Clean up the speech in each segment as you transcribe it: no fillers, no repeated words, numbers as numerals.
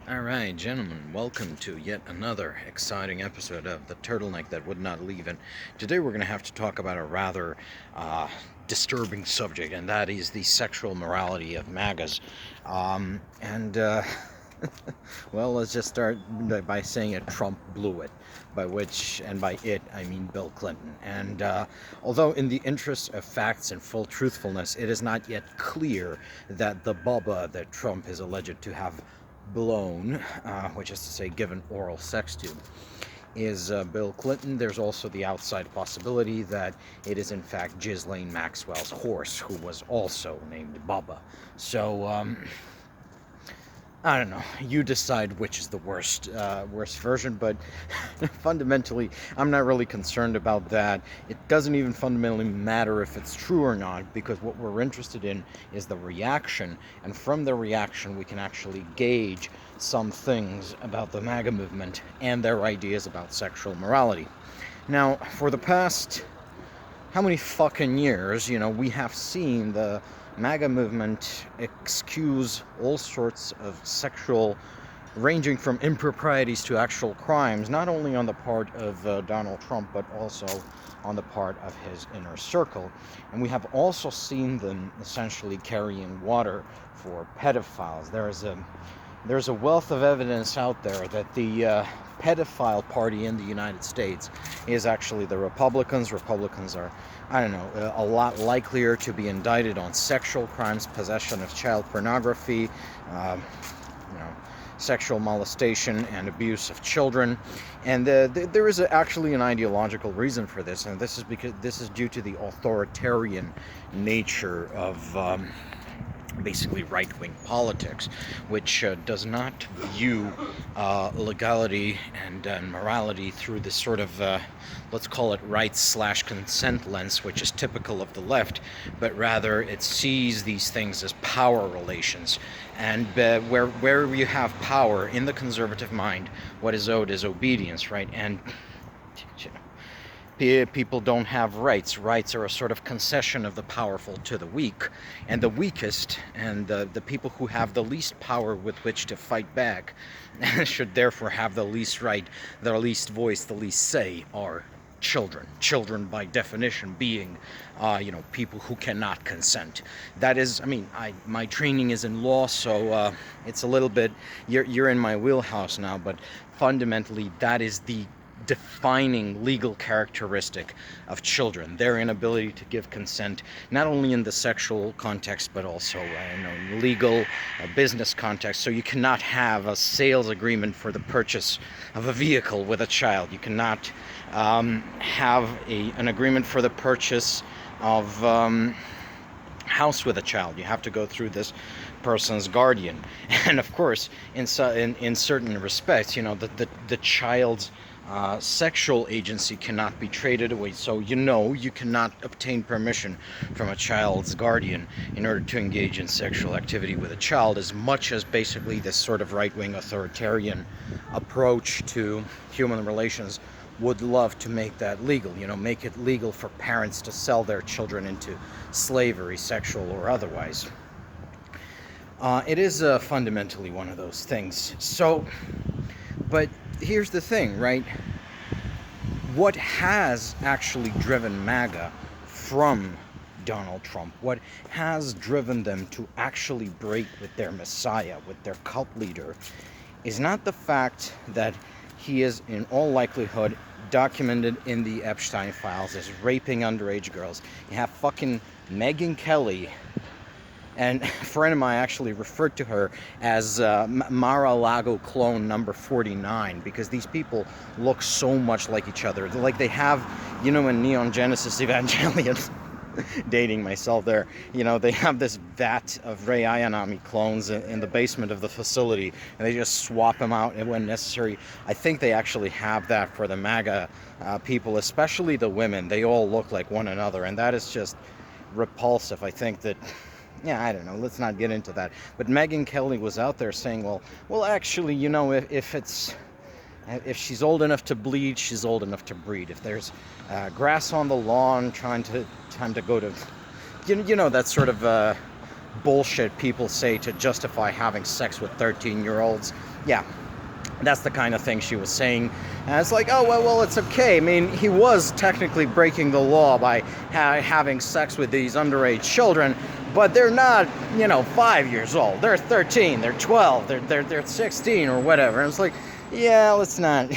Alright, gentlemen, welcome to yet another exciting episode of The Turtleneck That Would Not Leave. And today we're going to have to talk about a rather disturbing subject, and that is the sexual morality of MAGAs. And well, let's just start by saying it. Trump blew it, by which, and by it, I mean Bill Clinton. And although in the interest of facts and full truthfulness, it is not yet clear that the Bubba that Trump is alleged to have blown, which is to say given oral sex to, is Bill Clinton. There's also the outside possibility that it is in fact Ghislaine Maxwell's horse, who was also named Bubba. So, I don't know. You decide which is the worst version, but fundamentally, I'm not really concerned about that. It doesn't even fundamentally matter if it's true or not, because what we're interested in is the reaction, and from the reaction, we can actually gauge some things about the MAGA movement and their ideas about sexual morality. Now, for the past how many fucking years, we have seen the MAGA movement excuse all sorts of sexual, ranging from improprieties to actual crimes, not only on the part of Donald Trump, but also on the part of his inner circle. And we have also seen them essentially carrying water for pedophiles. There's a wealth of evidence out there that the pedophile party in the United States is actually the Republicans. Republicans are, I don't know, a lot likelier to be indicted on sexual crimes, possession of child pornography, sexual molestation and abuse of children. And there is actually an ideological reason for this, and this is because this is due to the authoritarian nature of basically right-wing politics, which does not view legality and morality through this sort of, let's call it rights/consent lens, which is typical of the left, but rather it sees these things as power relations. And where you have power in the conservative mind, what is owed is obedience, right? And people don't have rights. Rights are a sort of concession of the powerful to the weak, and the weakest and the people who have the least power with which to fight back should therefore have the least right, the least voice, the least say are children. Children by definition being people who cannot consent. That is, my training is in law, so it's a little bit, you're in my wheelhouse now, but fundamentally that is the defining legal characteristic of children, their inability to give consent, not only in the sexual context, but also in legal business context. So you cannot have a sales agreement for the purchase of a vehicle with a child. You cannot have an agreement for the purchase of house with a child. You have to go through this person's guardian. And of course, in certain respects, the child's sexual agency cannot be traded away. So you cannot obtain permission from a child's guardian in order to engage in sexual activity with a child, as much as basically this sort of right-wing authoritarian approach to human relations would love to make that legal. Make it legal for parents to sell their children into slavery, sexual or otherwise. It is fundamentally one of those things. So, but here's the thing, right? What has actually driven MAGA from Donald Trump? What has driven them to actually break with their messiah, with their cult leader, is not the fact that he is in all likelihood documented in the Epstein files as raping underage girls. You have fucking Megyn Kelly, and a friend of mine actually referred to her as Mar-a-Lago clone number 49, because these people look so much like each other. They're like they have, in Neon Genesis Evangelion, dating myself there, they have this vat of Ray Ayanami clones in the basement of the facility, and they just swap them out when necessary. I think they actually have that for the MAGA people, especially the women. They all look like one another, and that is just repulsive. I think that, I don't know, let's not get into that. But Megyn Kelly was out there saying, well, actually, if she's old enough to bleed, she's old enough to breed. If there's grass on the lawn, time to go to, that sort of bullshit people say to justify having sex with 13-year-olds. Yeah, that's the kind of thing she was saying. And it's like, oh, well, it's okay. I mean, he was technically breaking the law by having sex with these underage children, but they're not, 5 years old. They're 13, they're 12, they're 16 or whatever. And it's like, yeah, let's not.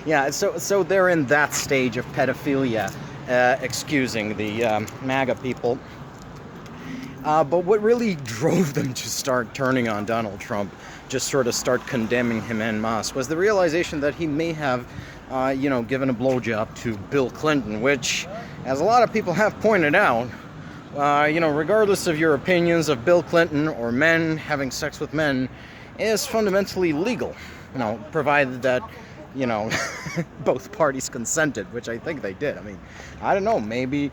Yeah, so they're in that stage of pedophilia, excusing the MAGA people. But what really drove them to start turning on Donald Trump, just sort of start condemning him en masse, was the realization that he may have, given a blowjob to Bill Clinton, which, as a lot of people have pointed out, regardless of your opinions of Bill Clinton or men having sex with men, is fundamentally legal, provided that, both parties consented, which I think they did. I mean, I don't know, maybe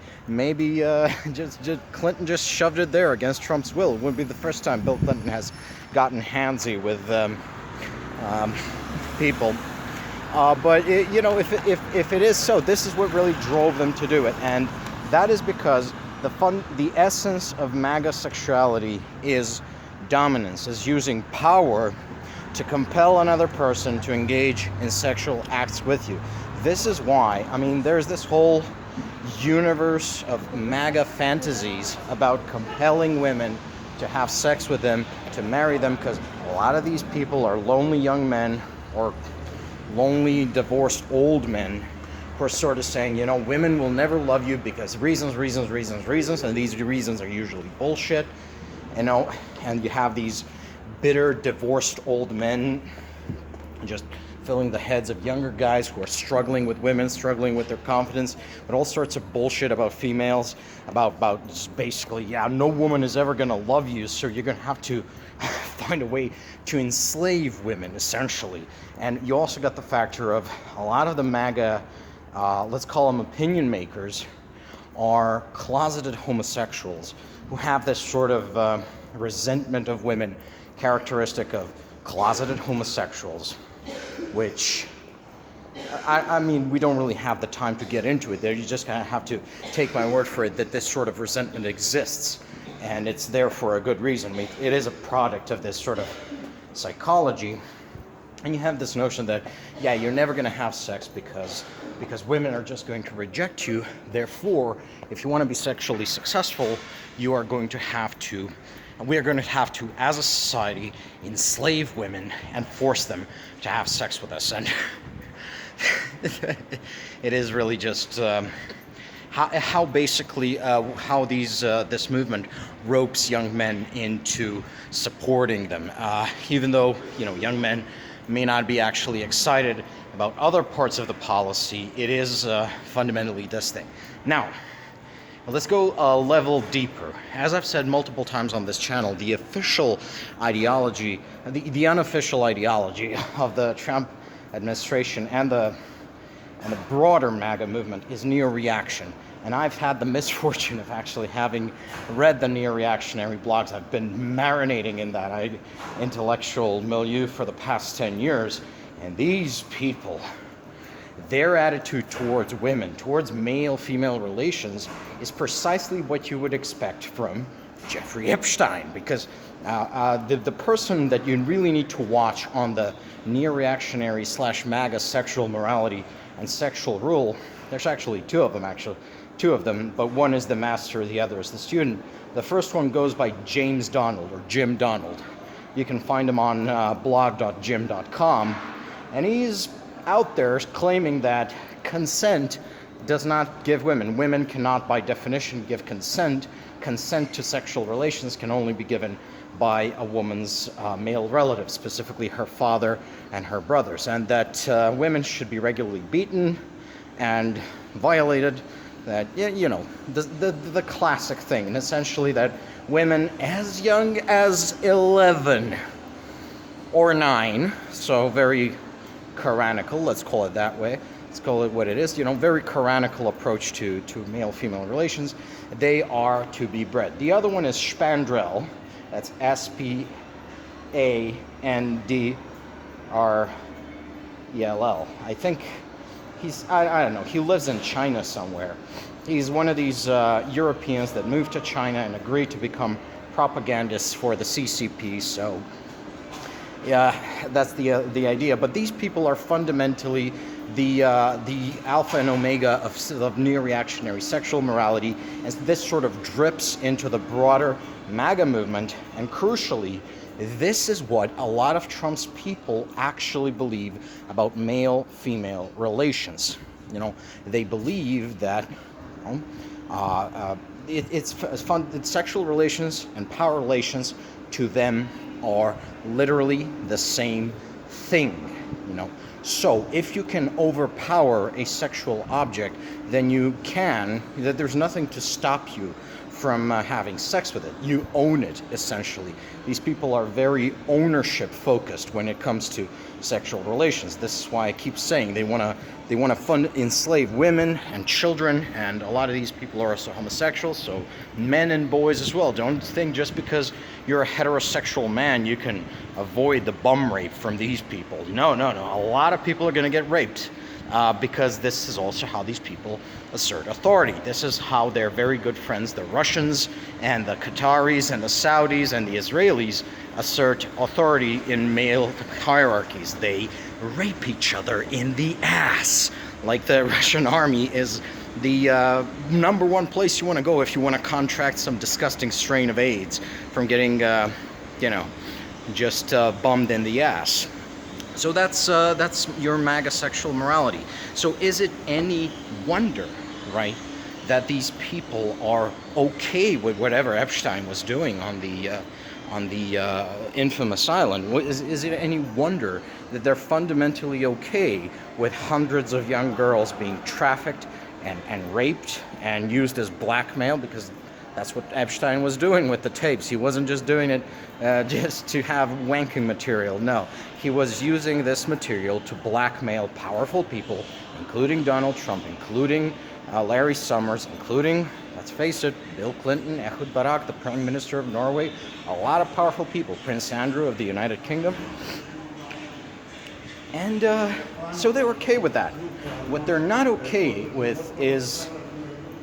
just Clinton just shoved it there against Trump's will. It wouldn't be the first time Bill Clinton has gotten handsy with people. But if it is so, this is what really drove them to do it, and that is because the essence of MAGA sexuality is dominance, is using power to compel another person to engage in sexual acts with you. This is why, there's this whole universe of MAGA fantasies about compelling women to have sex with them, to marry them, because a lot of these people are lonely young men or lonely divorced old men who are sort of saying, women will never love you because reasons, and these reasons are usually bullshit, and you have these bitter, divorced old men just filling the heads of younger guys who are struggling with women, struggling with their confidence, but all sorts of bullshit about females, about just basically, no woman is ever going to love you, so you're going to have to find a way to enslave women, essentially. And you also got the factor of a lot of the MAGA, let's call them opinion makers, are closeted homosexuals who have this sort of resentment of women, characteristic of closeted homosexuals, which, we don't really have the time to get into it there. You just kind of have to take my word for it that this sort of resentment exists, and it's there for a good reason. It is a product of this sort of psychology, and you have this notion that, you're never going to have sex because women are just going to reject you. Therefore, if you want to be sexually successful, we're going to have to, as a society, enslave women and force them to have sex with us. And it is really just how this movement ropes young men into supporting them, even though young men may not be actually excited about other parts of the policy. It is fundamentally this thing. Now, let's go a level deeper. As I've said multiple times on this channel, the official ideology, the unofficial ideology of the Trump administration and the broader MAGA movement is neo-reaction. And I've had the misfortune of actually having read the neo-reactionary blogs. I've been marinating in that intellectual milieu for the past 10 years. And these people, their attitude towards women, towards male-female relations, is precisely what you would expect from Jeffrey Epstein. Because the person that you really need to watch on the neo-reactionary / MAGA sexual morality and sexual rule, there's actually two of them, but one is the master, the other is the student. The first one goes by James Donald, or Jim Donald. You can find him on blog.jim.com, and he's out there claiming that consent does not give women cannot by definition give consent to sexual relations can only be given by a woman's male relative, specifically her father and her brothers, and that women should be regularly beaten and violated, that the classic thing, and essentially that women as young as 11 or 9, so very tyrannical, let's call it that way, let's call it what it is, very tyrannical approach to male-female relations, they are to be bred. The other one is Spandrell, that's Spandrell. I think I don't know, he lives in China somewhere. He's one of these Europeans that moved to China and agreed to become propagandists for the CCP, so Yeah, that's the idea. But these people are fundamentally the alpha and omega of neo-reactionary sexual morality, as this sort of drips into the broader MAGA movement. And crucially, this is what a lot of Trump's people actually believe about male-female relations. You know, they believe that it's fun. Sexual relations and power relations to them are literally the same thing. You know, so if you can overpower a sexual object, then there's nothing to stop you from having sex with it. You own it, essentially. These people are very ownership focused when it comes to sexual relations. This is why I keep saying they want to enslave women and children, and a lot of these people are also homosexuals, so men and boys as well. Don't think just because you're a heterosexual man you can avoid the bum rape from these people. No. A lot of people are going to get raped. Because this is also how these people assert authority. This is how their very good friends, the Russians and the Qataris and the Saudis and the Israelis, assert authority in male hierarchies. They rape each other in the ass. Like the Russian army is the number one place you want to go if you want to contract some disgusting strain of AIDS from getting, just bummed in the ass. So that's your MAGA sexual morality. So is it any wonder, right, that these people are okay with whatever Epstein was doing on the infamous island? Is it any wonder that they're fundamentally okay with hundreds of young girls being trafficked and raped and used as blackmail? Because that's what Epstein was doing with the tapes. He wasn't just doing it just to have wanking material. No, he was using this material to blackmail powerful people, including Donald Trump, including Larry Summers, including, let's face it, Bill Clinton, Ehud Barak, the Prime Minister of Norway, a lot of powerful people, Prince Andrew of the United Kingdom. And so they're okay with that. What they're not okay with is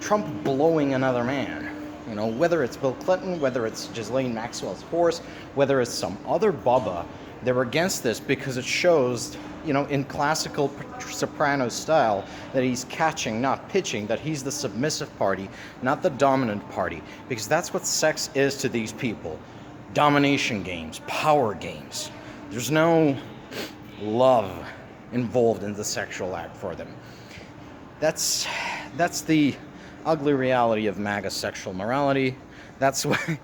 Trump blowing another man. You know, whether it's Bill Clinton, whether it's Ghislaine Maxwell's horse, whether it's some other bubba, they're against this because it shows, in classical Soprano style, that he's catching, not pitching, that he's the submissive party, not the dominant party. Because that's what sex is to these people. Domination games, power games. There's no love involved in the sexual act for them. That's the ugly reality of MAGA sexual morality. That's why,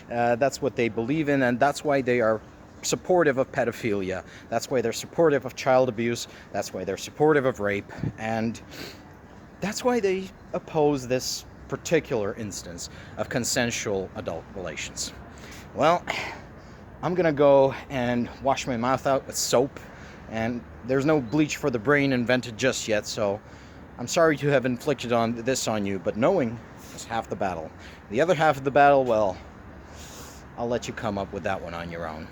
that's what they believe in, and that's why they are supportive of pedophilia. That's why they're supportive of child abuse. That's why they're supportive of rape, and that's why they oppose this particular instance of consensual adult relations. Well, I'm gonna go and wash my mouth out with soap, and there's no bleach for the brain invented just yet, so I'm sorry to have inflicted this on you, but knowing is half the battle. The other half of the battle, well, I'll let you come up with that one on your own.